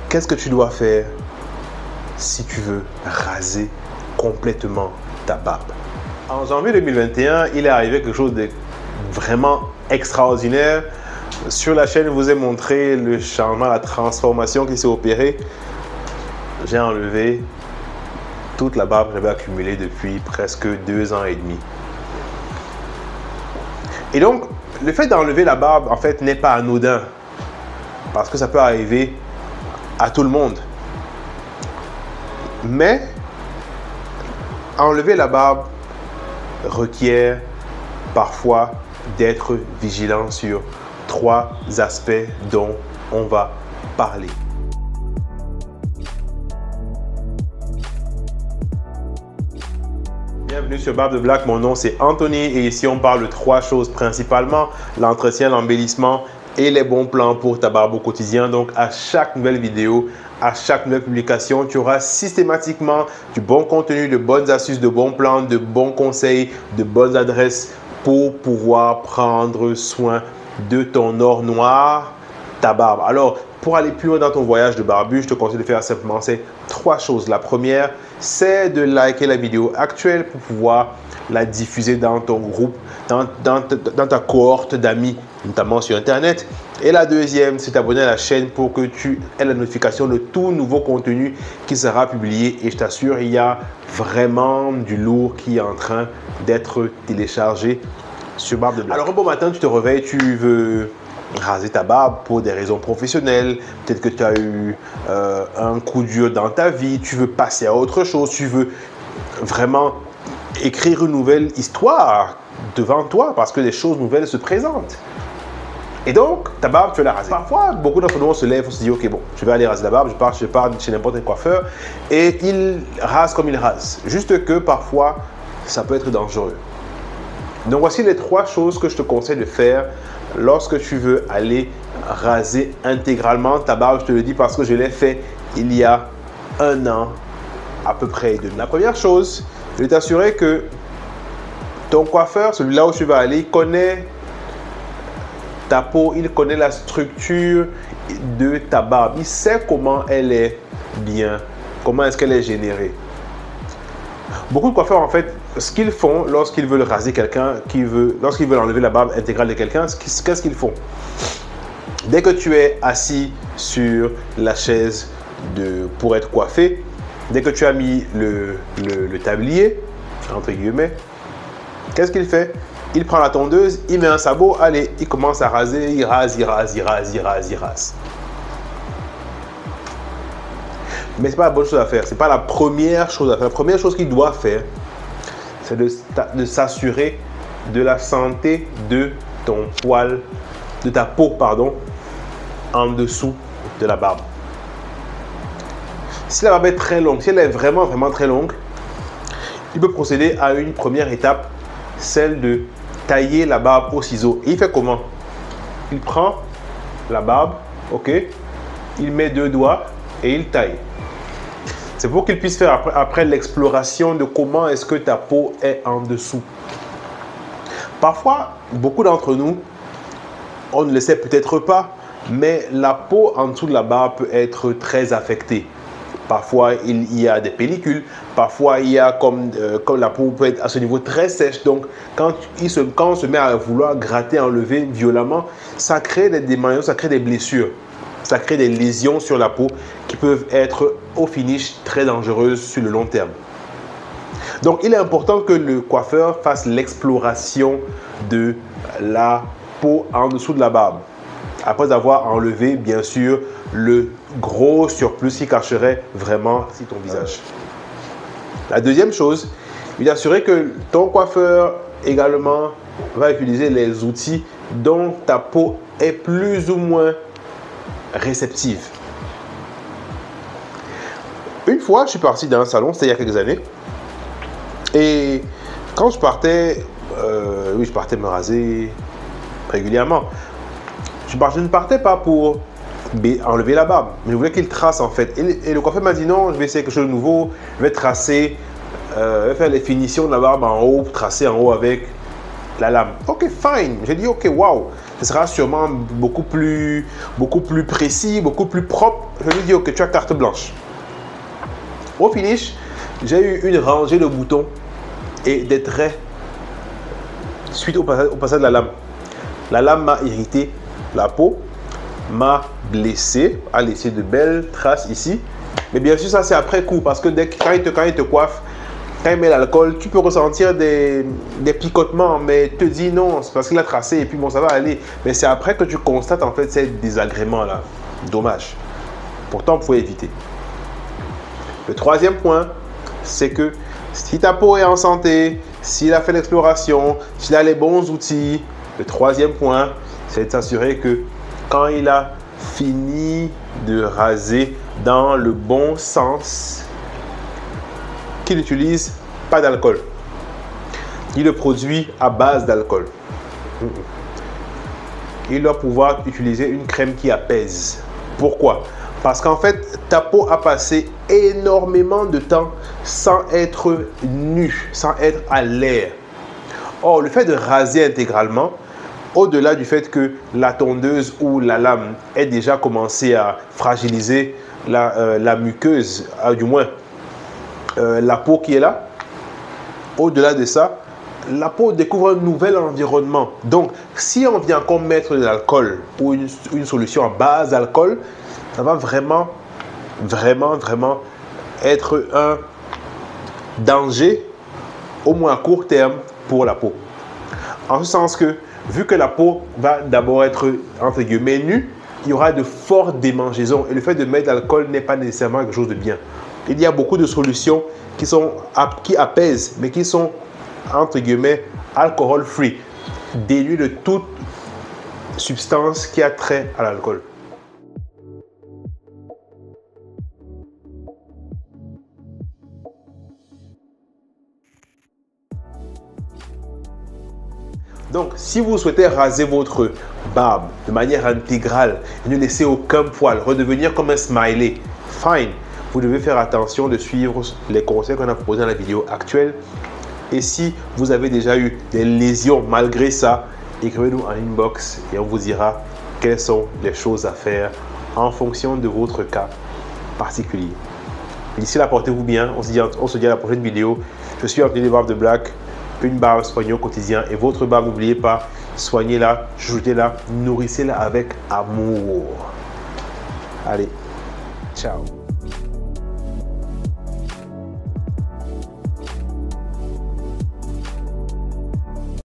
qu'est-ce que tu dois faire si tu veux raser complètement ta barbe? En janvier 2021, il est arrivé quelque chose de vraiment extraordinaire. Sur la chaîne, je vous ai montré le changement, la transformation qui s'est opérée. J'ai enlevé toute la barbe que j'avais accumulée depuis presque 2 ans et demi. Et donc, le fait d'enlever la barbe, en fait, n'est pas anodin. Parce que ça peut arriver à tout le monde. Mais, enlever la barbe requiert parfois d'être vigilant sur 3 aspects dont on va parler. Bienvenue sur Barbe de Black, mon nom c'est Anthony et ici on parle de 3 choses principalement, l'entretien, l'embellissement et les bons plans pour ta barbe au quotidien. Donc à chaque nouvelle vidéo, à chaque nouvelle publication, tu auras systématiquement du bon contenu, de bonnes astuces, de bons plans, de bons conseils, de bonnes adresses pour pouvoir prendre soin de ton or noir, ta barbe. Alors, pour aller plus loin dans ton voyage de barbu, je te conseille de faire simplement ces 3 choses. La première, c'est de liker la vidéo actuelle pour pouvoir la diffuser dans ton groupe, dans ta cohorte d'amis, notamment sur Internet. Et la deuxième, c'est t'abonner à la chaîne pour que tu aies la notification de tout nouveau contenu qui sera publié. Et je t'assure, il y a vraiment du lourd qui est en train d'être téléchargé sur Barbe de Black. Alors, un bon matin, tu te réveilles, tu veux raser ta barbe pour des raisons professionnelles. Peut-être que tu as eu un coup dur dans ta vie, tu veux passer à autre chose, tu veux vraiment écrire une nouvelle histoire devant toi parce que les choses nouvelles se présentent. Et donc, ta barbe, tu veux la raser. Parfois, beaucoup d'entre nous se lèvent, on se dit, ok, bon, je vais aller raser la barbe, je pars chez n'importe quel coiffeur et il rase comme il rase. Juste que parfois, ça peut être dangereux. Donc, voici les 3 choses que je te conseille de faire lorsque tu veux aller raser intégralement ta barbe. Je te le dis parce que je l'ai fait il y a 1 an à peu près et demi. La première chose, je vais t'assurer que ton coiffeur, celui-là où tu vas aller, il connaît ta peau, il connaît la structure de ta barbe. Il sait comment elle est bien, comment est-ce qu'elle est générée. Beaucoup de coiffeurs, en fait, ce qu'ils font lorsqu'ils veulent raser quelqu'un, lorsqu'ils veulent enlever la barbe intégrale de quelqu'un, qu'est-ce qu'ils font? Dès que tu es assis sur la chaise pour être coiffé, dès que tu as mis le tablier, entre guillemets, qu'est-ce qu'il fait? Il prend la tondeuse, il met un sabot, allez, il commence à raser, il rase. Mais ce n'est pas la bonne chose à faire, ce n'est pas la première chose à faire. La première chose qu'il doit faire, c'est de s'assurer de la santé de ton poil, de ta peau, pardon, en dessous de la barbe. Si la barbe est très longue, si elle est vraiment très longue, il peut procéder à une première étape, celle de tailler la barbe au ciseau. Et il fait comment? Il prend la barbe, ok, il met 2 doigts et il taille. C'est pour qu'il puisse faire après l'exploration de comment est-ce que ta peau est en dessous. Parfois, beaucoup d'entre nous, on ne le sait peut-être pas, mais la peau en dessous de la barbe peut être très affectée. Parfois, il y a des pellicules. Parfois, il y a comme la peau peut être à ce niveau très sèche. Donc, quand on se met à vouloir gratter, enlever violemment, ça crée des démangeaisons, ça crée des blessures. Ça crée des lésions sur la peau qui peuvent être au finish très dangereuses sur le long terme. Donc, il est important que le coiffeur fasse l'exploration de la peau en dessous de la barbe. Après avoir enlevé, bien sûr, le gros surplus qui cacherait vraiment ton visage. La deuxième chose, il est assuré que ton coiffeur également va utiliser les outils dont ta peau est plus ou moins réceptive. Une fois, je suis parti dans un salon, c'était il y a quelques années. Et quand je partais, je partais me raser régulièrement. Je ne partais pas pour enlever la barbe, mais je voulais qu'il trace en fait. Et le coiffeur m'a dit non, je vais essayer quelque chose de nouveau. Je vais tracer, je vais faire les finitions de la barbe en haut, tracer en haut avec la lame. Ok, fine. J'ai dit ok, waouh, ce sera sûrement beaucoup plus précis, beaucoup plus propre. Je lui dis ok, tu as carte blanche. Au finish, j'ai eu une rangée de boutons et des traits suite au passage de la lame. La lame m'a irrité la peau, m'a blessé, a laissé de belles traces ici. Mais bien sûr, ça c'est après coup parce que quand il te coiffe, quand il met l'alcool, tu peux ressentir des picotements, mais te dis non, c'est parce qu'il a tracé et puis bon, ça va aller. Mais c'est après que tu constates en fait ces désagréments-là. Dommage. Pourtant, vous pouvez éviter. Le troisième point, c'est que si ta peau est en santé, s'il a fait l'exploration, s'il a les bons outils, le troisième point, c'est de s'assurer que quand il a fini de raser dans le bon sens, qu'il n'utilise pas d'alcool. Il le produit à base d'alcool. Il doit pouvoir utiliser une crème qui apaise. Pourquoi? Parce qu'en fait, ta peau a passé énormément de temps sans être nue, sans être à l'air. Or, le fait de raser intégralement, au-delà du fait que la tondeuse ou la lame ait déjà commencé à fragiliser la muqueuse, du moins la peau qui est là, au-delà de ça, la peau découvre un nouvel environnement. Donc, si on vient encore mettre de l'alcool ou une solution à base d'alcool, ça va vraiment être un danger, au moins à court terme, pour la peau. En ce sens que, vu que la peau va d'abord être, entre guillemets, nue, il y aura de fortes démangeaisons. Et le fait de mettre de l'alcool n'est pas nécessairement quelque chose de bien. Il y a beaucoup de solutions qui apaisent, mais qui sont, entre guillemets, alcool free, dénuées de toute substance qui a trait à l'alcool. Donc, si vous souhaitez raser votre barbe de manière intégrale et ne laisser aucun poil, redevenir comme un smiley, fine. Vous devez faire attention de suivre les conseils qu'on a proposés dans la vidéo actuelle. Et si vous avez déjà eu des lésions malgré ça, écrivez-nous en inbox et on vous dira quelles sont les choses à faire en fonction de votre cas particulier. D'ici là, portez-vous bien. On se dit à la prochaine vidéo. Je suis Anthony de Barbe de Black. Une barbe soignée au quotidien. Et votre barbe, n'oubliez pas, soignez-la, chouchoutez-la, nourrissez-la avec amour. Allez, ciao.